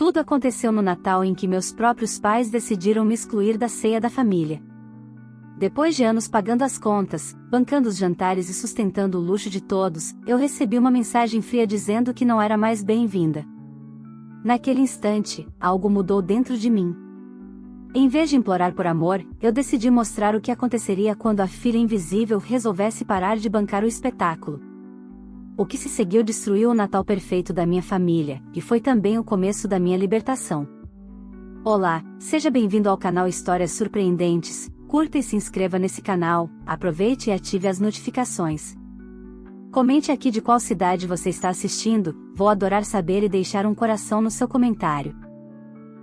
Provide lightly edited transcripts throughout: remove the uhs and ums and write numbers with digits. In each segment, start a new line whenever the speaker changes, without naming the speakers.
Tudo aconteceu no Natal em que meus próprios pais decidiram me excluir da ceia da família. Depois de anos pagando as contas, bancando os jantares e sustentando o luxo de todos, eu recebi uma mensagem fria dizendo que não era mais bem-vinda. Naquele instante, algo mudou dentro de mim. Em vez de implorar por amor, eu decidi mostrar o que aconteceria quando a filha invisível resolvesse parar de bancar o espetáculo. O que se seguiu destruiu o Natal perfeito da minha família, e foi também o começo da minha libertação. Olá, seja bem-vindo ao canal Histórias Surpreendentes. Curta e se inscreva nesse canal, aproveite e ative as notificações. Comente aqui de qual cidade você está assistindo, vou adorar saber e deixar um coração no seu comentário.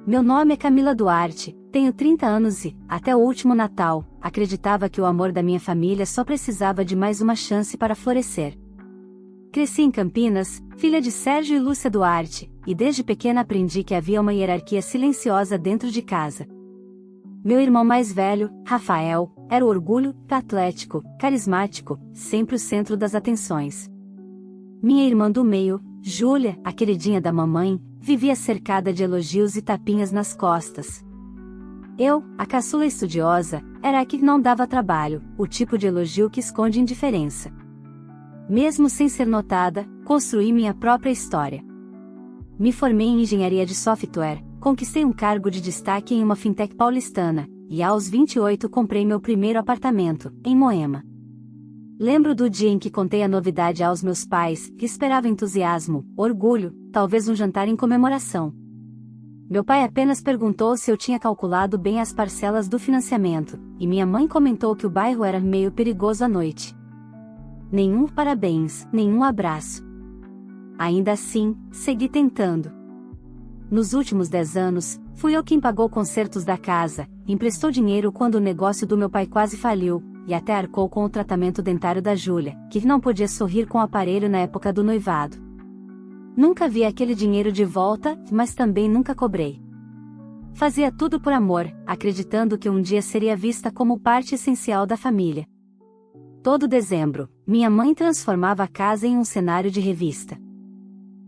Meu nome é Camila Duarte, tenho 30 anos e, até o último Natal, acreditava que o amor da minha família só precisava de mais uma chance para florescer. Cresci em Campinas, filha de Sérgio e Lúcia Duarte, e desde pequena aprendi que havia uma hierarquia silenciosa dentro de casa. Meu irmão mais velho, Rafael, era o orgulho, atlético, carismático, sempre o centro das atenções. Minha irmã do meio, Júlia, a queridinha da mamãe, vivia cercada de elogios e tapinhas nas costas. Eu, a caçula estudiosa, era a que não dava trabalho, o tipo de elogio que esconde indiferença. Mesmo sem ser notada, construí minha própria história. Me formei em engenharia de software, conquistei um cargo de destaque em uma fintech paulistana, e aos 28 comprei meu primeiro apartamento, em Moema. Lembro do dia em que contei a novidade aos meus pais, que esperava entusiasmo, orgulho, talvez um jantar em comemoração. Meu pai apenas perguntou se eu tinha calculado bem as parcelas do financiamento, e minha mãe comentou que o bairro era meio perigoso à noite. Nenhum parabéns, nenhum abraço. Ainda assim, segui tentando. Nos últimos 10 anos, fui eu quem pagou consertos da casa, emprestou dinheiro quando o negócio do meu pai quase faliu, e até arcou com o tratamento dentário da Júlia, que não podia sorrir com o aparelho na época do noivado. Nunca vi aquele dinheiro de volta, mas também nunca cobrei. Fazia tudo por amor, acreditando que um dia seria vista como parte essencial da família. Todo dezembro, minha mãe transformava a casa em um cenário de revista.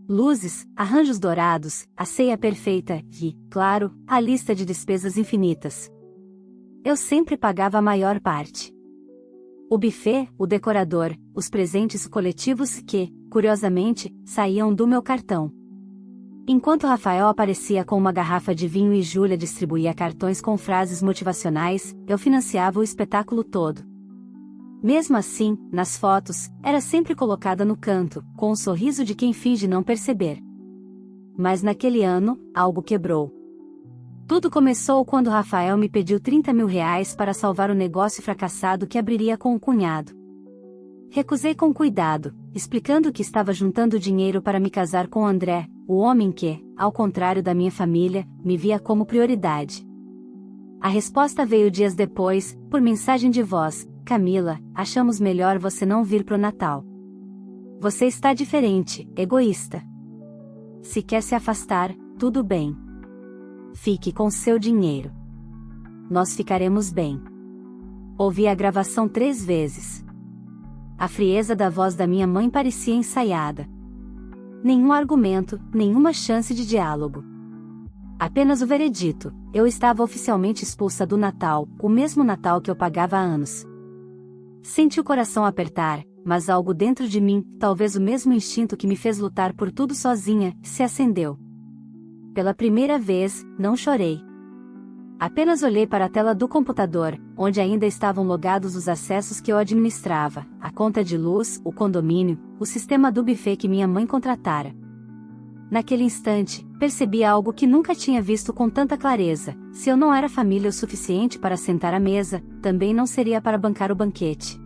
Luzes, arranjos dourados, a ceia perfeita e, claro, a lista de despesas infinitas. Eu sempre pagava a maior parte. O buffet, o decorador, os presentes coletivos que, curiosamente, saíam do meu cartão. Enquanto Rafael aparecia com uma garrafa de vinho e Júlia distribuía cartões com frases motivacionais, eu financiava o espetáculo todo. Mesmo assim, nas fotos, era sempre colocada no canto, com um sorriso de quem finge não perceber. Mas naquele ano, algo quebrou. Tudo começou quando Rafael me pediu 30 mil reais para salvar o negócio fracassado que abriria com o cunhado. Recusei com cuidado, explicando que estava juntando dinheiro para me casar com André, o homem que, ao contrário da minha família, me via como prioridade. A resposta veio dias depois, por mensagem de voz: Camila, achamos melhor você não vir pro Natal. Você está diferente, egoísta. Se quer se afastar, tudo bem. Fique com seu dinheiro. Nós ficaremos bem. Ouvi a gravação 3 vezes. A frieza da voz da minha mãe parecia ensaiada. Nenhum argumento, nenhuma chance de diálogo. Apenas o veredito: eu estava oficialmente expulsa do Natal, o mesmo Natal que eu pagava há anos. Senti o coração apertar, mas algo dentro de mim, talvez o mesmo instinto que me fez lutar por tudo sozinha, se acendeu. Pela primeira vez, não chorei. Apenas olhei para a tela do computador, onde ainda estavam logados os acessos que eu administrava, a conta de luz, o condomínio, o sistema do buffet que minha mãe contratara. Naquele instante, percebi algo que nunca tinha visto com tanta clareza: se eu não era família o suficiente para sentar à mesa, também não seria para bancar o banquete.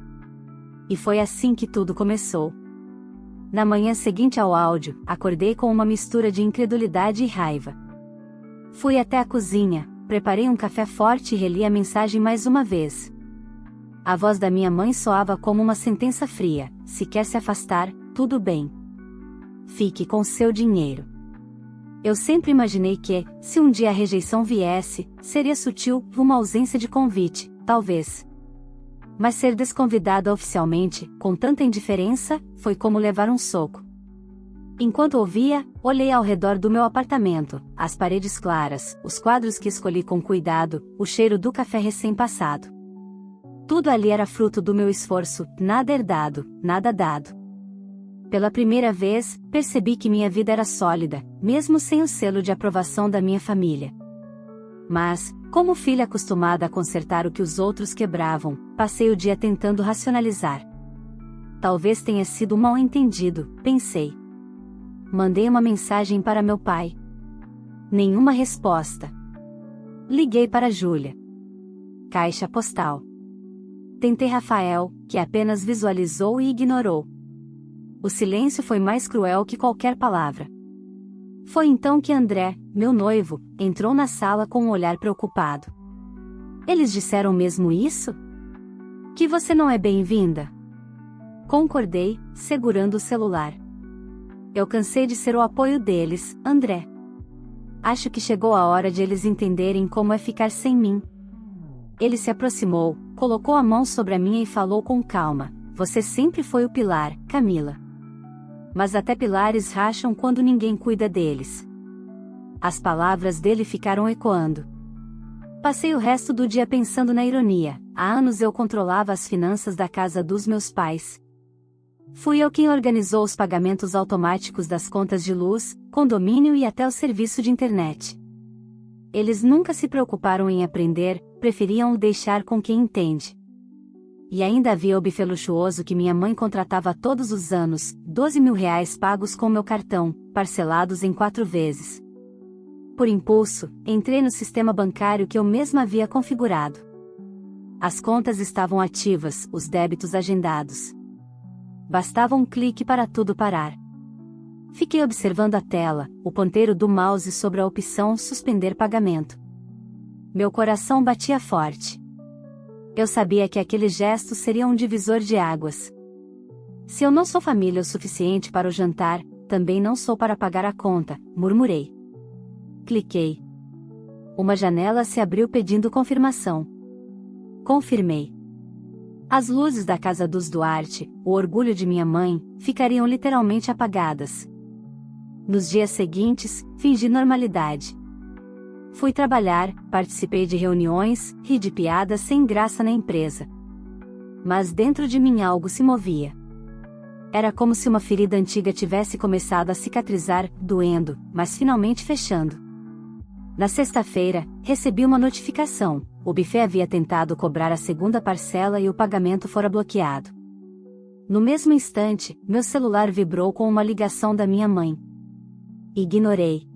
E foi assim que tudo começou. Na manhã seguinte ao áudio, acordei com uma mistura de incredulidade e raiva. Fui até a cozinha, preparei um café forte e reli a mensagem mais uma vez. A voz da minha mãe soava como uma sentença fria: se quer se afastar, tudo bem. Fique com seu dinheiro. Eu sempre imaginei que, se um dia a rejeição viesse, seria sutil, uma ausência de convite, talvez. Mas ser desconvidada oficialmente, com tanta indiferença, foi como levar um soco. Enquanto ouvia, olhei ao redor do meu apartamento, as paredes claras, os quadros que escolhi com cuidado, o cheiro do café recém-passado. Tudo ali era fruto do meu esforço, nada herdado, nada dado. Pela primeira vez, percebi que minha vida era sólida, mesmo sem o selo de aprovação da minha família. Mas, como filha acostumada a consertar o que os outros quebravam, passei o dia tentando racionalizar. Talvez tenha sido um mal-entendido, pensei. Mandei uma mensagem para meu pai. Nenhuma resposta. Liguei para Júlia. Caixa postal. Tentei Rafael, que apenas visualizou e ignorou. O silêncio foi mais cruel que qualquer palavra. Foi então que André, meu noivo, entrou na sala com um olhar preocupado. Eles disseram mesmo isso? Que você não é bem-vinda? Concordei, segurando o celular. Eu cansei de ser o apoio deles, André. Acho que chegou a hora de eles entenderem como é ficar sem mim. Ele se aproximou, colocou a mão sobre a minha e falou com calma: Você sempre foi o pilar, Camila. Mas até pilares racham quando ninguém cuida deles. As palavras dele ficaram ecoando. Passei o resto do dia pensando na ironia. Há anos eu controlava as finanças da casa dos meus pais. Fui eu quem organizou os pagamentos automáticos das contas de luz, condomínio e até o serviço de internet. Eles nunca se preocuparam em aprender, preferiam o deixar com quem entende. E ainda havia o buffet luxuoso que minha mãe contratava todos os anos, R$ 12.000 pagos com meu cartão, parcelados em 4 vezes. Por impulso, entrei no sistema bancário que eu mesma havia configurado. As contas estavam ativas, os débitos agendados. Bastava um clique para tudo parar. Fiquei observando a tela, o ponteiro do mouse sobre a opção suspender pagamento. Meu coração batia forte. Eu sabia que aquele gesto seria um divisor de águas. Se eu não sou família o suficiente para o jantar, também não sou para pagar a conta, murmurei. Cliquei. Uma janela se abriu pedindo confirmação. Confirmei. As luzes da casa dos Duarte, o orgulho de minha mãe, ficariam literalmente apagadas. Nos dias seguintes, fingi normalidade. Fui trabalhar, participei de reuniões, ri de piadas sem graça na empresa. Mas dentro de mim algo se movia. Era como se uma ferida antiga tivesse começado a cicatrizar, doendo, mas finalmente fechando. Na sexta-feira, recebi uma notificação: o buffet havia tentado cobrar a segunda parcela e o pagamento fora bloqueado. No mesmo instante, meu celular vibrou com uma ligação da minha mãe. Ignorei.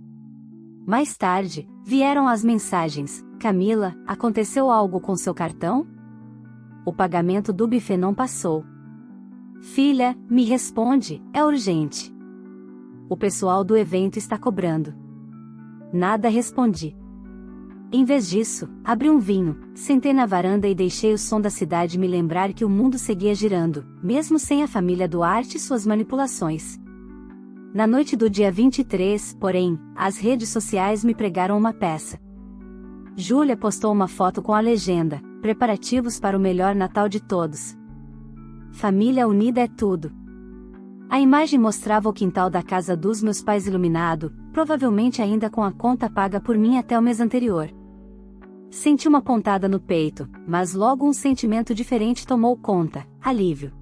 Mais tarde, vieram as mensagens: Camila, aconteceu algo com seu cartão? O pagamento do buffet não passou. Filha, me responde, é urgente. O pessoal do evento está cobrando. Nada respondi. Em vez disso, abri um vinho, sentei na varanda e deixei o som da cidade me lembrar que o mundo seguia girando, mesmo sem a família Duarte e suas manipulações. Na noite do dia 23, porém, as redes sociais me pregaram uma peça. Júlia postou uma foto com a legenda: Preparativos para o melhor Natal de todos. Família unida é tudo. A imagem mostrava o quintal da casa dos meus pais iluminado, provavelmente ainda com a conta paga por mim até o mês anterior. Senti uma pontada no peito, mas logo um sentimento diferente tomou conta: alívio.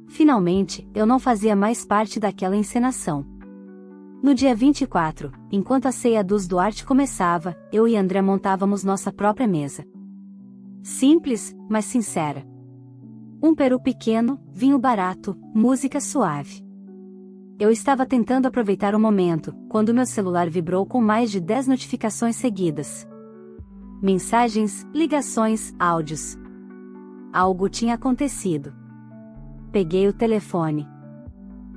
Finalmente, eu não fazia mais parte daquela encenação. No dia 24, enquanto a ceia dos Duarte começava, eu e André montávamos nossa própria mesa. Simples, mas sincera. Um peru pequeno, vinho barato, música suave. Eu estava tentando aproveitar o momento, quando meu celular vibrou com mais de 10 notificações seguidas. Mensagens, ligações, áudios. Algo tinha acontecido. Peguei o telefone.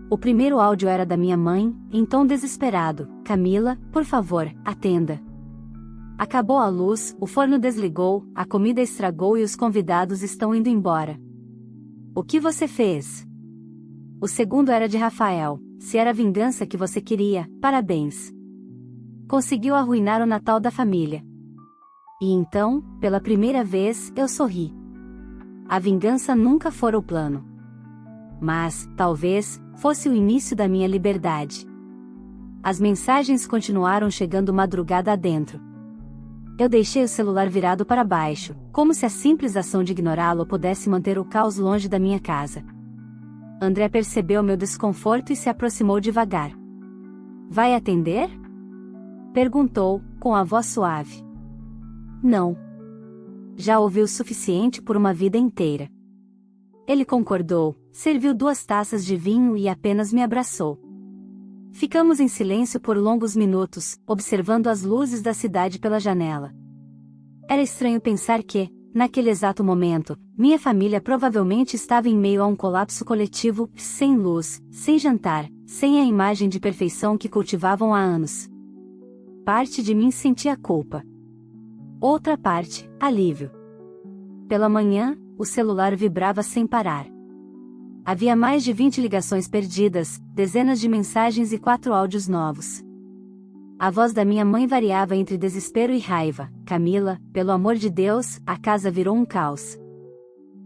O primeiro áudio era da minha mãe, em tom desesperado: Camila, por favor, atenda. Acabou a luz, o forno desligou, a comida estragou e os convidados estão indo embora. O que você fez? O segundo era de Rafael: se era a vingança que você queria, parabéns. Conseguiu arruinar o Natal da família. E então, pela primeira vez, eu sorri. A vingança nunca fora o plano. mas, talvez, fosse o início da minha liberdade. As mensagens continuaram chegando madrugada adentro. Eu deixei o celular virado para baixo, como se a simples ação de ignorá-lo pudesse manter o caos longe da minha casa. André percebeu meu desconforto e se aproximou devagar. Vai atender? Perguntou, com a voz suave. Não. Já ouvi o suficiente por uma vida inteira. Ele concordou, serviu 2 taças de vinho e apenas me abraçou. Ficamos em silêncio por longos minutos, observando as luzes da cidade pela janela. Era estranho pensar que, naquele exato momento, minha família provavelmente estava em meio a um colapso coletivo, sem luz, sem jantar, sem a imagem de perfeição que cultivavam há anos. Parte de mim sentia culpa. Outra parte, alívio. Pela manhã, o celular vibrava sem parar. Havia mais de 20 ligações perdidas, dezenas de mensagens e 4 áudios novos. A voz da minha mãe variava entre desespero e raiva. Camila, pelo amor de Deus, a casa virou um caos.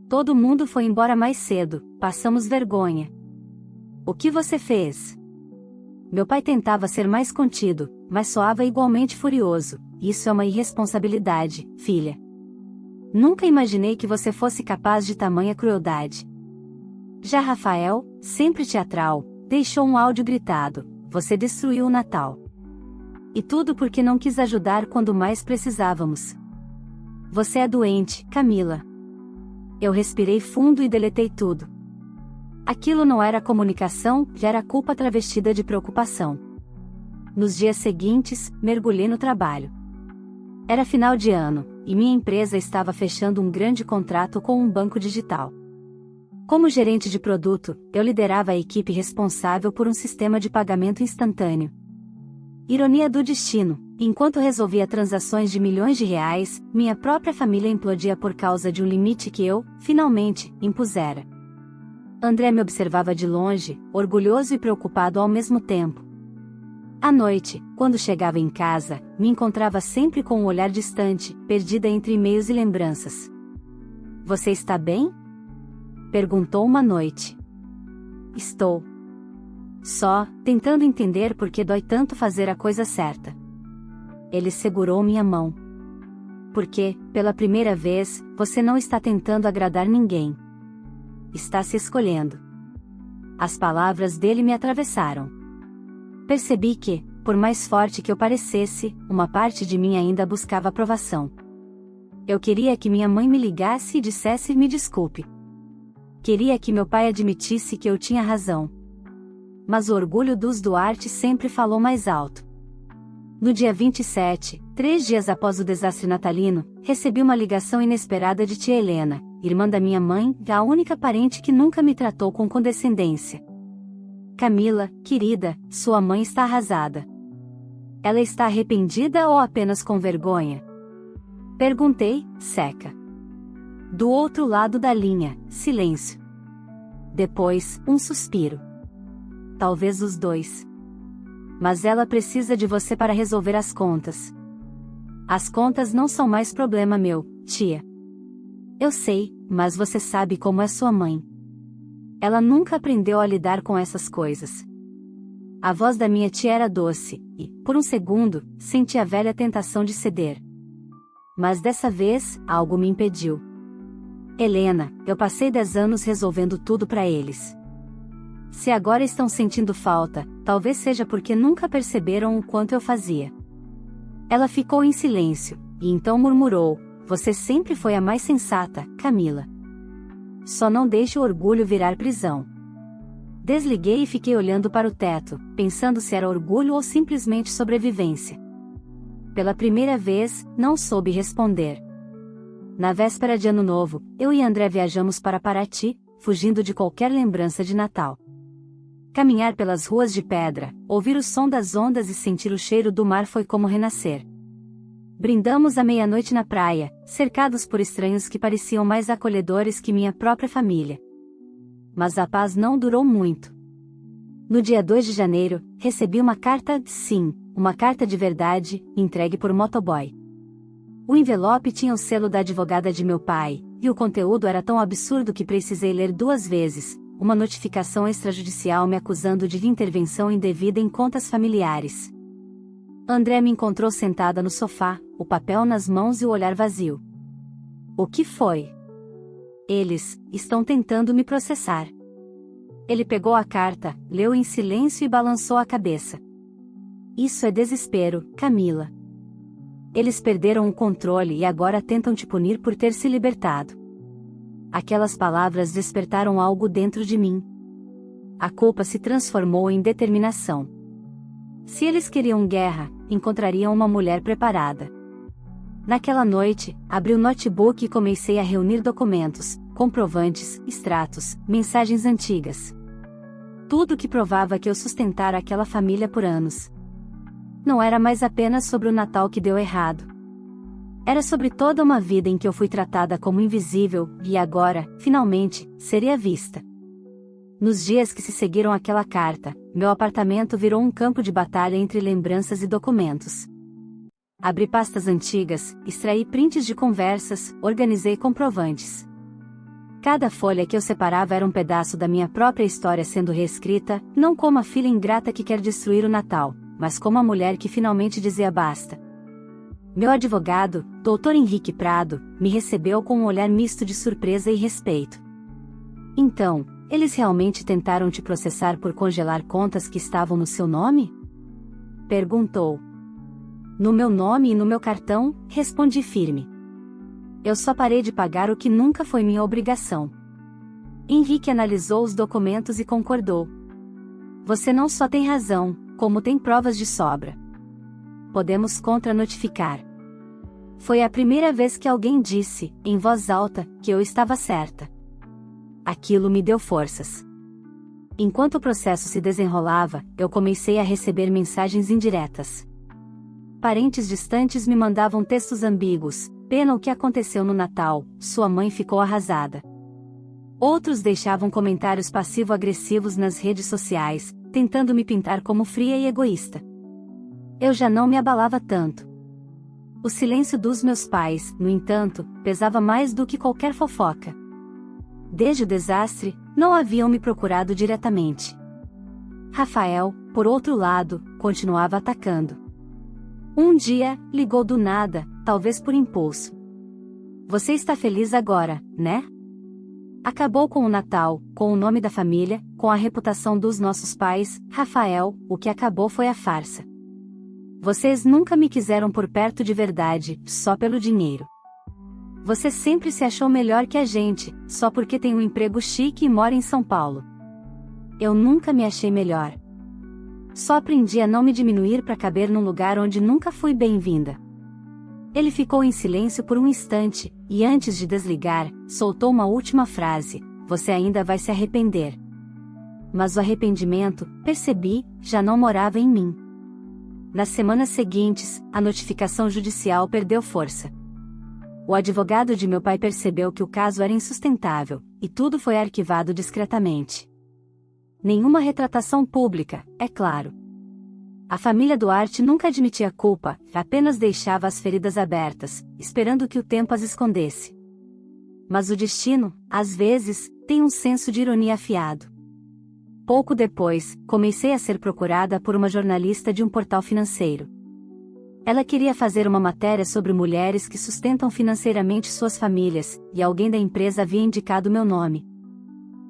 Todo mundo foi embora mais cedo, passamos vergonha. O que você fez? Meu pai tentava ser mais contido, mas soava igualmente furioso. Isso é uma irresponsabilidade, filha. Nunca imaginei que você fosse capaz de tamanha crueldade. Já Rafael, sempre teatral, deixou um áudio gritado: você destruiu o Natal. E tudo porque não quis ajudar quando mais precisávamos. Você é doente, Camila. Eu respirei fundo e deletei tudo. Aquilo não era comunicação, já era culpa travestida de preocupação. Nos dias seguintes, mergulhei no trabalho. Era final de ano, e minha empresa estava fechando um grande contrato com um banco digital. Como gerente de produto, eu liderava a equipe responsável por um sistema de pagamento instantâneo. Ironia do destino, enquanto resolvia transações de milhões de reais, minha própria família implodia por causa de um limite que eu, finalmente, impusera. André me observava de longe, orgulhoso e preocupado ao mesmo tempo. À noite, quando chegava em casa, me encontrava sempre com um olhar distante, perdida entre e-mails e lembranças. Você está bem? Perguntou uma noite. Estou. Só, tentando entender por que dói tanto fazer a coisa certa. Ele segurou minha mão. Porque, pela primeira vez, você não está tentando agradar ninguém. Está se escolhendo. As palavras dele me atravessaram. Percebi que, por mais forte que eu parecesse, uma parte de mim ainda buscava aprovação. Eu queria que minha mãe me ligasse e dissesse me desculpe. Queria que meu pai admitisse que eu tinha razão. Mas o orgulho dos Duarte sempre falou mais alto. No dia 27, 3 dias após o desastre natalino, recebi uma ligação inesperada de tia Helena, irmã da minha mãe, a única parente que nunca me tratou com condescendência. Camila, querida, sua mãe está arrasada. Ela está arrependida ou apenas com vergonha? Perguntei, seca. Do outro lado da linha, silêncio. Depois, um suspiro. Talvez os dois. Mas ela precisa de você para resolver as contas. As contas não são mais problema meu, tia. Eu sei, mas você sabe como é sua mãe. Ela nunca aprendeu a lidar com essas coisas. A voz da minha tia era doce, e, por um segundo, senti a velha tentação de ceder. Mas dessa vez, algo me impediu. Helena, eu passei 10 anos resolvendo tudo para eles. Se agora estão sentindo falta, talvez seja porque nunca perceberam o quanto eu fazia. Ela ficou em silêncio, e então murmurou: você sempre foi a mais sensata, Camila. Só não deixe o orgulho virar prisão. Desliguei e fiquei olhando para o teto, pensando se era orgulho ou simplesmente sobrevivência. Pela primeira vez, não soube responder. Na véspera de Ano Novo, eu e André viajamos para Paraty, fugindo de qualquer lembrança de Natal. Caminhar pelas ruas de pedra, ouvir o som das ondas e sentir o cheiro do mar foi como renascer. Brindamos à meia-noite na praia, cercados por estranhos que pareciam mais acolhedores que minha própria família. Mas a paz não durou muito. No dia 2 de janeiro, recebi uma carta, sim, uma carta de verdade, entregue por motoboy. O envelope tinha o selo da advogada de meu pai, e o conteúdo era tão absurdo que precisei ler 2 vezes, uma notificação extrajudicial me acusando de intervenção indevida em contas familiares. André me encontrou sentada no sofá, o papel nas mãos e o olhar vazio. O que foi? Eles estão tentando me processar. Ele pegou a carta, leu em silêncio e balançou a cabeça. Isso é desespero, Camila. Eles perderam o controle e agora tentam te punir por ter se libertado. Aquelas palavras despertaram algo dentro de mim. A culpa se transformou em determinação. Se eles queriam guerra, encontrariam uma mulher preparada. Naquela noite, abri o notebook e comecei a reunir documentos, comprovantes, extratos, mensagens antigas. Tudo que provava que eu sustentara aquela família por anos. Não era mais apenas sobre o Natal que deu errado. Era sobre toda uma vida em que eu fui tratada como invisível, e agora, finalmente, seria vista. Nos dias que se seguiram àquela carta, meu apartamento virou um campo de batalha entre lembranças e documentos. Abri pastas antigas, extraí prints de conversas, organizei comprovantes. Cada folha que eu separava era um pedaço da minha própria história sendo reescrita, não como a filha ingrata que quer destruir o Natal, mas como a mulher que finalmente dizia basta. Meu advogado, Dr. Henrique Prado, me recebeu com um olhar misto de surpresa e respeito. Então, eles realmente tentaram te processar por congelar contas que estavam no seu nome? Perguntou. No meu nome e no meu cartão, respondi firme. Eu só parei de pagar o que nunca foi minha obrigação. Henrique analisou os documentos e concordou. Você não só tem razão, como tem provas de sobra. Podemos contra-notificar. Foi a primeira vez que alguém disse, em voz alta, que eu estava certa. Aquilo me deu forças. Enquanto o processo se desenrolava, eu comecei a receber mensagens indiretas. Parentes distantes me mandavam textos ambíguos. Pena o que aconteceu no Natal, sua mãe ficou arrasada. Outros deixavam comentários passivo-agressivos nas redes sociais, tentando me pintar como fria e egoísta. Eu já não me abalava tanto. O silêncio dos meus pais, no entanto, pesava mais do que qualquer fofoca. Desde o desastre, não haviam me procurado diretamente. Rafael, por outro lado, continuava atacando. Um dia, ligou do nada, talvez por impulso. Você está feliz agora, né? Acabou com o Natal, com o nome da família, com a reputação dos nossos pais, Rafael, o que acabou foi a farsa. Vocês nunca me quiseram por perto de verdade, só pelo dinheiro. Você sempre se achou melhor que a gente, só porque tem um emprego chique e mora em São Paulo. Eu nunca me achei melhor. Só aprendi a não me diminuir para caber num lugar onde nunca fui bem-vinda. Ele ficou em silêncio por um instante, e antes de desligar, soltou uma última frase: você ainda vai se arrepender. Mas o arrependimento, percebi, já não morava em mim. Nas semanas seguintes, a notificação judicial perdeu força. O advogado de meu pai percebeu que o caso era insustentável, e tudo foi arquivado discretamente. Nenhuma retratação pública, é claro. A família Duarte nunca admitia culpa, apenas deixava as feridas abertas, esperando que o tempo as escondesse. Mas o destino, às vezes, tem um senso de ironia afiado. Pouco depois, comecei a ser procurada por uma jornalista de um portal financeiro. Ela queria fazer uma matéria sobre mulheres que sustentam financeiramente suas famílias, e alguém da empresa havia indicado meu nome.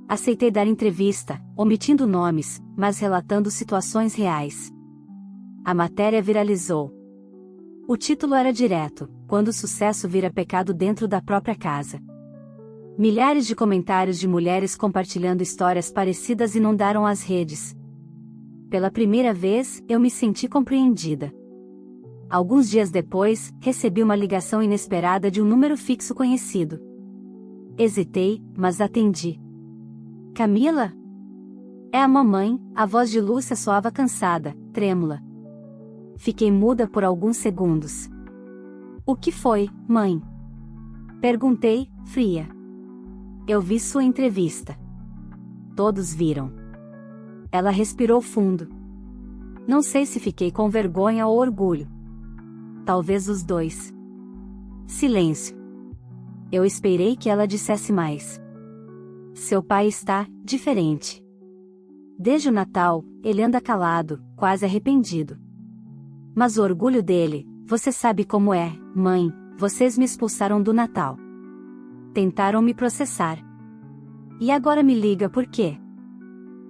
Aceitei dar entrevista, omitindo nomes, mas relatando situações reais. A matéria viralizou. O título era direto: quando o sucesso vira pecado dentro da própria casa. Milhares de comentários de mulheres compartilhando histórias parecidas inundaram as redes. Pela primeira vez, eu me senti compreendida. Alguns dias depois, recebi uma ligação inesperada de um número fixo conhecido. Hesitei, mas atendi. Camila? É a mamãe, a voz de Lúcia soava cansada, trêmula. Fiquei muda por alguns segundos. O que foi, mãe? Perguntei, fria. Eu vi sua entrevista. Todos viram. Ela respirou fundo. Não sei se fiquei com vergonha ou orgulho. Talvez os dois. Silêncio. Eu esperei que ela dissesse mais. seu pai está diferente. Desde o Natal, ele anda calado, quase arrependido. Mas o orgulho dele, você sabe como é, mãe, vocês me expulsaram do Natal. Tentaram me processar. E agora me liga por quê?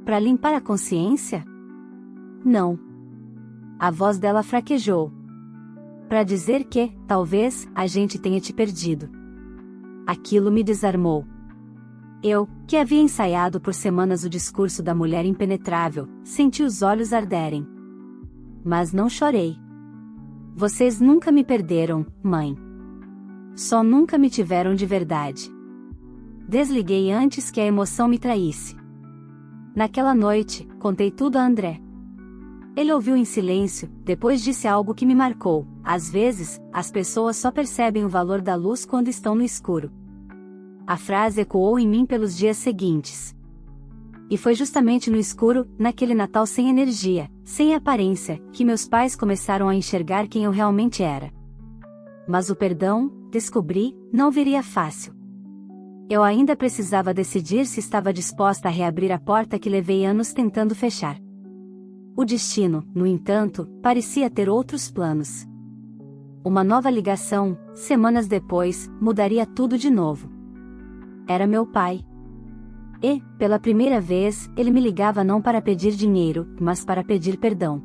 Pra limpar a consciência? Não. A voz dela fraquejou. Pra dizer que, talvez, a gente tenha te perdido. Aquilo me desarmou. Eu, que havia ensaiado por semanas o discurso da mulher impenetrável, senti os olhos arderem. Mas não chorei. Vocês nunca me perderam, mãe. Só nunca me tiveram de verdade. Desliguei antes que a emoção me traísse. Naquela noite, contei tudo a André. Ele ouviu em silêncio, depois disse algo que me marcou: às vezes, as pessoas só percebem o valor da luz quando estão no escuro. A frase ecoou em mim pelos dias seguintes. E foi justamente no escuro, naquele Natal sem energia, sem aparência, que meus pais começaram a enxergar quem eu realmente era. Mas o perdão, descobri, não viria fácil. Eu ainda precisava decidir se estava disposta a reabrir a porta que levei anos tentando fechar. O destino, no entanto, parecia ter outros planos. Uma nova ligação, semanas depois, mudaria tudo de novo. Era meu pai. E, pela primeira vez, ele me ligava não para pedir dinheiro, mas para pedir perdão.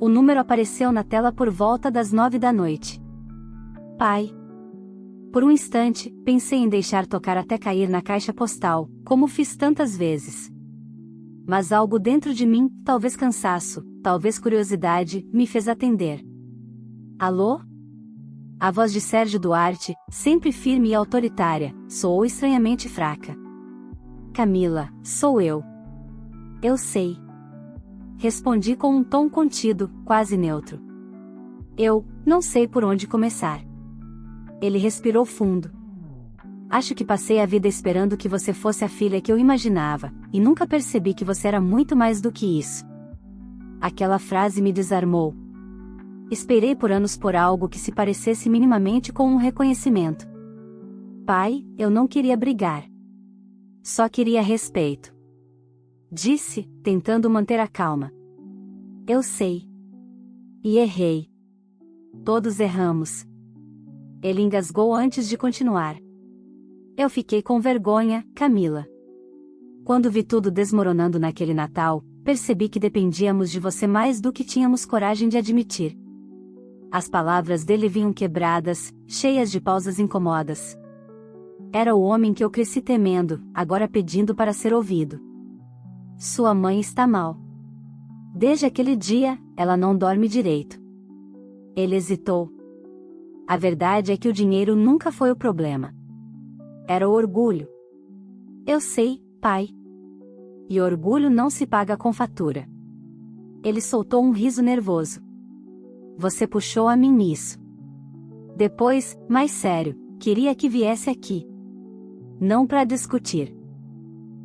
O número apareceu na tela por volta das 9 da noite. Pai. Por um instante, pensei em deixar tocar até cair na caixa postal, como fiz tantas vezes. Mas algo dentro de mim, talvez cansaço, talvez curiosidade, me fez atender. Alô? A voz de Sérgio Duarte, sempre firme e autoritária, soou estranhamente fraca. Camila, sou eu. Eu sei. Respondi com um tom contido, quase neutro. Eu não sei por onde começar. Ele respirou fundo. Acho que passei a vida esperando que você fosse a filha que eu imaginava, e nunca percebi que você era muito mais do que isso. Aquela frase me desarmou. Esperei por anos por algo que se parecesse minimamente com um reconhecimento. Pai, eu não queria brigar. Só queria respeito. Disse, tentando manter a calma. Eu sei. E errei. Todos erramos. Ele engasgou antes de continuar. Eu fiquei com vergonha, Camila. Quando vi tudo desmoronando naquele Natal, percebi que dependíamos de você mais do que tínhamos coragem de admitir. As palavras dele vinham quebradas, cheias de pausas incomodas. Era o homem que eu cresci temendo, agora pedindo para ser ouvido. Sua mãe está mal. Desde aquele dia, ela não dorme direito. Ele hesitou. A verdade é que o dinheiro nunca foi o problema. Era o orgulho. Eu sei, pai. E orgulho não se paga com fatura. Ele soltou um riso nervoso. Você puxou a mim nisso. Depois, mais sério, queria que viesse aqui. Não para discutir.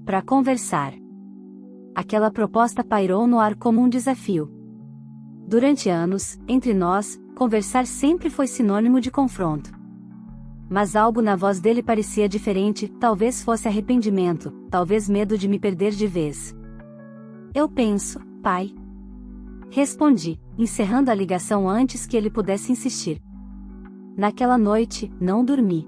Para conversar. Aquela proposta pairou no ar como um desafio. Durante anos, entre nós, conversar sempre foi sinônimo de confronto. Mas algo na voz dele parecia diferente, talvez fosse arrependimento, talvez medo de me perder de vez. Eu penso, pai. Respondi, encerrando a ligação antes que ele pudesse insistir. Naquela noite, não dormi.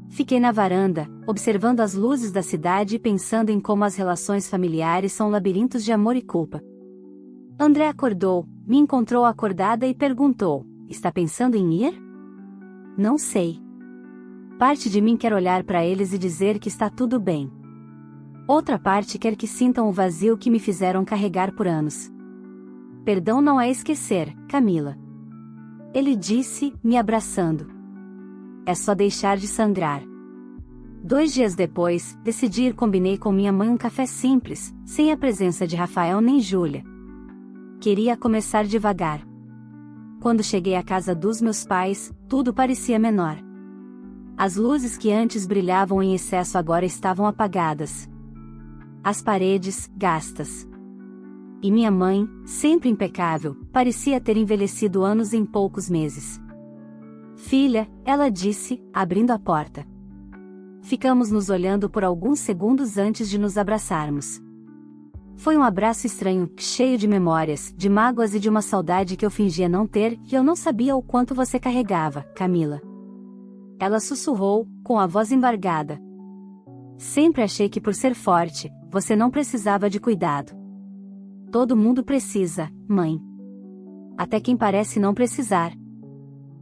Fiquei na varanda, observando as luzes da cidade e pensando em como as relações familiares são labirintos de amor e culpa. André acordou, me encontrou acordada e perguntou: está pensando em ir? Não sei. Parte de mim quer olhar para eles e dizer que está tudo bem. Outra parte quer que sintam o vazio que me fizeram carregar por anos. Perdão não é esquecer, Camila. Ele disse, me abraçando. É só deixar de sangrar. 2 dias depois, decidi ir combinei com minha mãe um café simples, sem a presença de Rafael nem Júlia. Queria começar devagar. Quando cheguei à casa dos meus pais, tudo parecia menor. As luzes que antes brilhavam em excesso agora estavam apagadas. As paredes, gastas. E minha mãe, sempre impecável, parecia ter envelhecido anos em poucos meses. Filha, ela disse, abrindo a porta. Ficamos nos olhando por alguns segundos antes de nos abraçarmos. Foi um abraço estranho, cheio de memórias, de mágoas e de uma saudade que eu fingia não ter, e eu não sabia o quanto você carregava, Camila. Ela sussurrou, com a voz embargada. Sempre achei que por ser forte, você não precisava de cuidado. Todo mundo precisa, mãe. Até quem parece não precisar.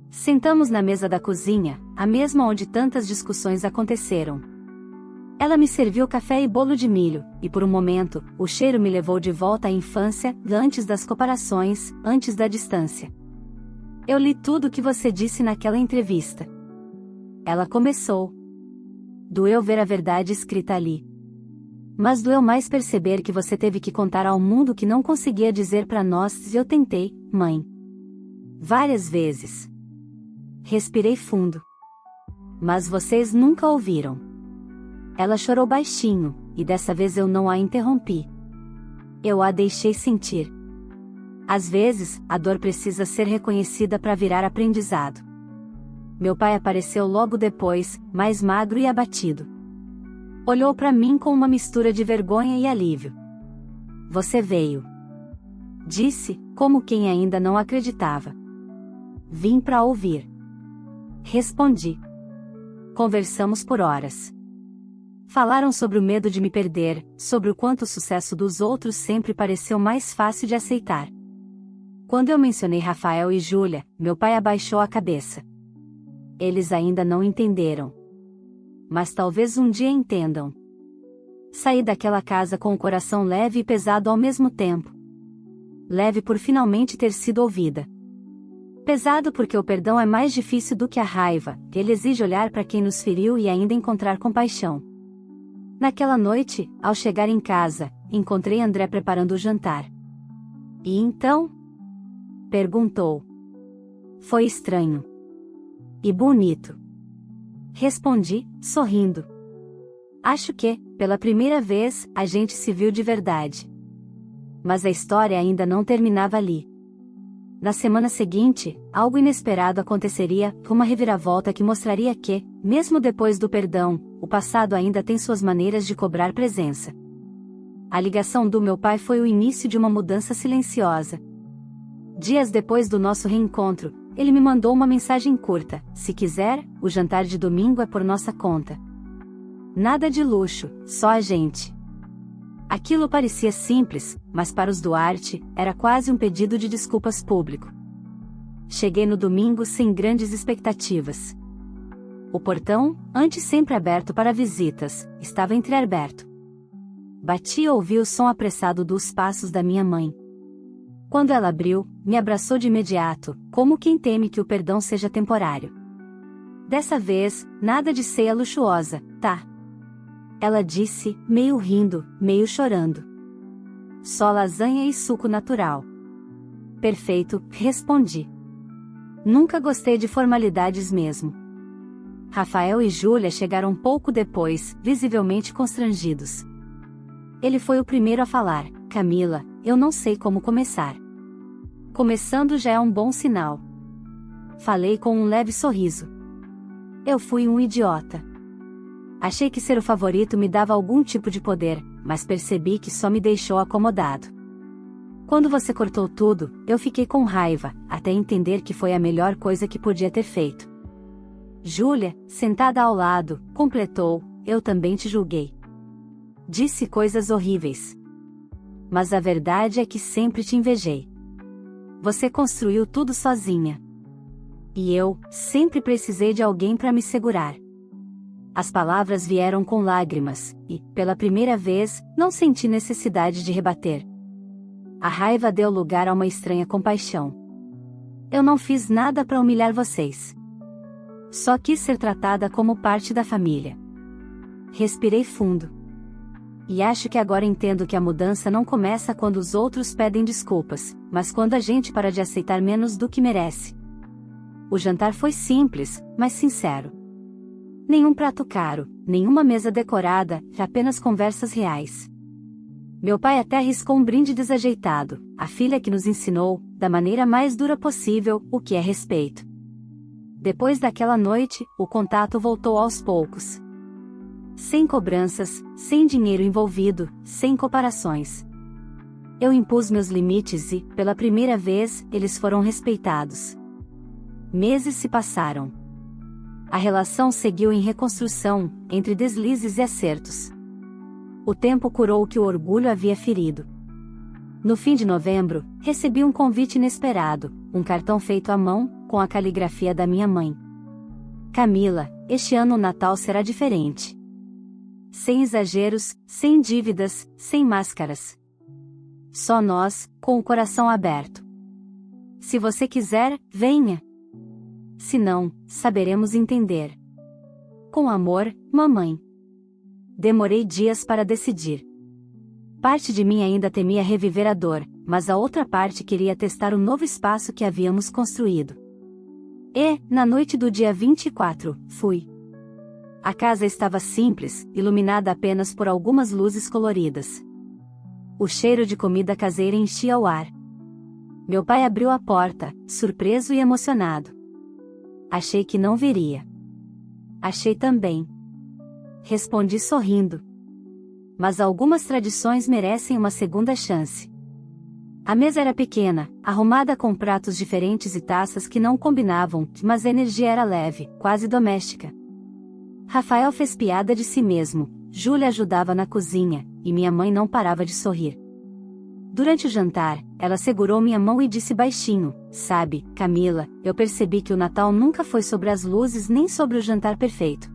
Sentamos na mesa da cozinha, a mesma onde tantas discussões aconteceram. Ela me serviu café e bolo de milho, e por um momento, o cheiro me levou de volta à infância, antes das comparações, antes da distância. Eu li tudo o que você disse naquela entrevista. Ela começou. Doeu ver a verdade escrita ali. Mas doeu mais perceber que você teve que contar ao mundo que não conseguia dizer para nós, e eu tentei, mãe. Várias vezes. Respirei fundo. Mas vocês nunca ouviram. Ela chorou baixinho, e dessa vez eu não a interrompi. Eu a deixei sentir. Às vezes, a dor precisa ser reconhecida para virar aprendizado. Meu pai apareceu logo depois, mais magro e abatido. Olhou para mim com uma mistura de vergonha e alívio. Você veio. Disse, como quem ainda não acreditava. Vim para ouvir. Respondi. Conversamos por horas. Falaram sobre o medo de me perder, sobre o quanto o sucesso dos outros sempre pareceu mais fácil de aceitar. Quando eu mencionei Rafael e Júlia, meu pai abaixou a cabeça. Eles ainda não entenderam. Mas talvez um dia entendam. Saí daquela casa com o coração leve e pesado ao mesmo tempo. Leve por finalmente ter sido ouvida. Pesado porque o perdão é mais difícil do que a raiva, ele exige olhar para quem nos feriu e ainda encontrar compaixão. Naquela noite, ao chegar em casa, encontrei André preparando o jantar. E então? Perguntou. Foi estranho. E bonito. Respondi, sorrindo. Acho que, pela primeira vez, a gente se viu de verdade. Mas a história ainda não terminava ali. Na semana seguinte, algo inesperado aconteceria, uma reviravolta que mostraria que, mesmo depois do perdão, o passado ainda tem suas maneiras de cobrar presença. A ligação do meu pai foi o início de uma mudança silenciosa. Dias depois do nosso reencontro, ele me mandou uma mensagem curta: se quiser, o jantar de domingo é por nossa conta. Nada de luxo, só a gente. Aquilo parecia simples, mas para os Duarte, era quase um pedido de desculpas público. Cheguei no domingo sem grandes expectativas. O portão, antes sempre aberto para visitas, estava entreaberto. Bati e ouvi o som apressado dos passos da minha mãe. Quando ela abriu, me abraçou de imediato, como quem teme que o perdão seja temporário. Dessa vez, nada de ceia luxuosa, tá? Ela disse, meio rindo, meio chorando. Só lasanha e suco natural. Perfeito, respondi. Nunca gostei de formalidades mesmo. Rafael e Júlia chegaram pouco depois, visivelmente constrangidos. Ele foi o primeiro a falar: Camila, eu não sei como começar. Começando já é um bom sinal. Falei com um leve sorriso. Eu fui um idiota. Achei que ser o favorito me dava algum tipo de poder, mas percebi que só me deixou acomodado. Quando você cortou tudo, eu fiquei com raiva, até entender que foi a melhor coisa que podia ter feito. Júlia, sentada ao lado, completou: eu também te julguei. Disse coisas horríveis. Mas a verdade é que sempre te invejei. Você construiu tudo sozinha. E eu, sempre precisei de alguém para me segurar. As palavras vieram com lágrimas, e, pela primeira vez, não senti necessidade de rebater. A raiva deu lugar a uma estranha compaixão. Eu não fiz nada para humilhar vocês. Só quis ser tratada como parte da família. Respirei fundo. E acho que agora entendo que a mudança não começa quando os outros pedem desculpas, mas quando a gente para de aceitar menos do que merece. O jantar foi simples, mas sincero. Nenhum prato caro, nenhuma mesa decorada, apenas conversas reais. Meu pai até arriscou um brinde desajeitado, a filha que nos ensinou, da maneira mais dura possível, o que é respeito. Depois daquela noite, o contato voltou aos poucos. sem cobranças, sem dinheiro envolvido, sem comparações. Eu impus meus limites e, pela primeira vez, eles foram respeitados. Meses se passaram. A relação seguiu em reconstrução, entre deslizes e acertos. O tempo curou o que o orgulho havia ferido. No fim de novembro, recebi um convite inesperado, um cartão feito à mão, com a caligrafia da minha mãe. Camila, este ano o Natal será diferente. Sem exageros, sem dívidas, sem máscaras. Só nós, com o coração aberto. Se você quiser, venha. Se não, saberemos entender. Com amor, mamãe. Demorei dias para decidir. Parte de mim ainda temia reviver a dor, mas a outra parte queria testar o novo espaço que havíamos construído. E, na noite do dia 24, fui. A casa estava simples, iluminada apenas por algumas luzes coloridas. O cheiro de comida caseira enchia o ar. Meu pai abriu a porta, surpreso e emocionado. Achei que não viria. Achei também. Respondi sorrindo. Mas algumas tradições merecem uma segunda chance. A mesa era pequena, arrumada com pratos diferentes e taças que não combinavam, mas a energia era leve, quase doméstica. Rafael fez piada de si mesmo, Júlia ajudava na cozinha, e minha mãe não parava de sorrir. Durante o jantar, ela segurou minha mão e disse baixinho: "Sabe, Camila, eu percebi que o Natal nunca foi sobre as luzes nem sobre o jantar perfeito.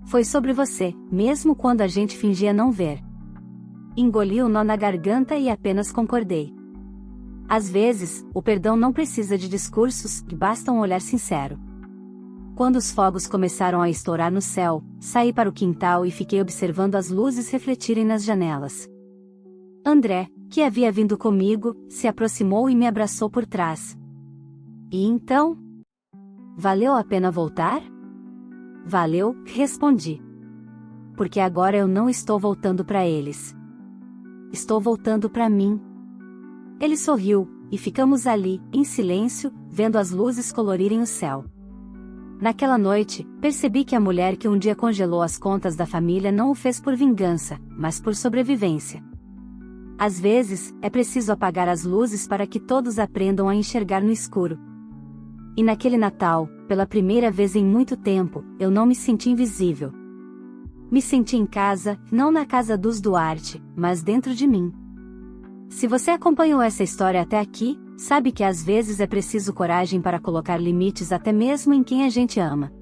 Foi sobre você, mesmo quando a gente fingia não ver." Engoli o nó na garganta e apenas concordei. Às vezes, o perdão não precisa de discursos, basta um olhar sincero. Quando os fogos começaram a estourar no céu, saí para o quintal e fiquei observando as luzes refletirem nas janelas. André, que havia vindo comigo, se aproximou e me abraçou por trás. E então? Valeu a pena voltar? Valeu, respondi. Porque agora eu não estou voltando para eles. Estou voltando para mim. Ele sorriu, e ficamos ali, em silêncio, vendo as luzes colorirem o céu. Naquela noite, percebi que a mulher que um dia congelou as contas da família não o fez por vingança, mas por sobrevivência. Às vezes, é preciso apagar as luzes para que todos aprendam a enxergar no escuro. E naquele Natal, pela primeira vez em muito tempo, eu não me senti invisível. Me senti em casa, não na casa dos Duarte, mas dentro de mim. Se você acompanhou essa história até aqui, sabe que às vezes é preciso coragem para colocar limites até mesmo em quem a gente ama.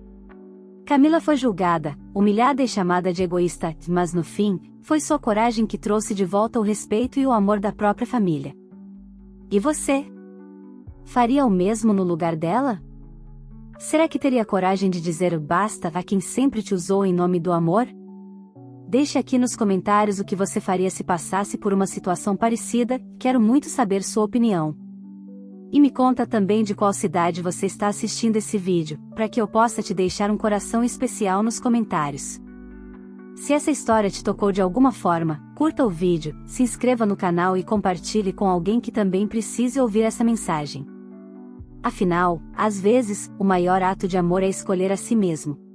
Camila foi julgada, humilhada e chamada de egoísta, mas no fim, foi sua coragem que trouxe de volta o respeito e o amor da própria família. E você? Faria o mesmo no lugar dela? Será que teria coragem de dizer basta a quem sempre te usou em nome do amor? Deixe aqui nos comentários o que você faria se passasse por uma situação parecida, quero muito saber sua opinião. E me conta também de qual cidade você está assistindo esse vídeo, para que eu possa te deixar um coração especial nos comentários. Se essa história te tocou de alguma forma, curta o vídeo, se inscreva no canal e compartilhe com alguém que também precise ouvir essa mensagem. Afinal, às vezes, o maior ato de amor é escolher a si mesmo.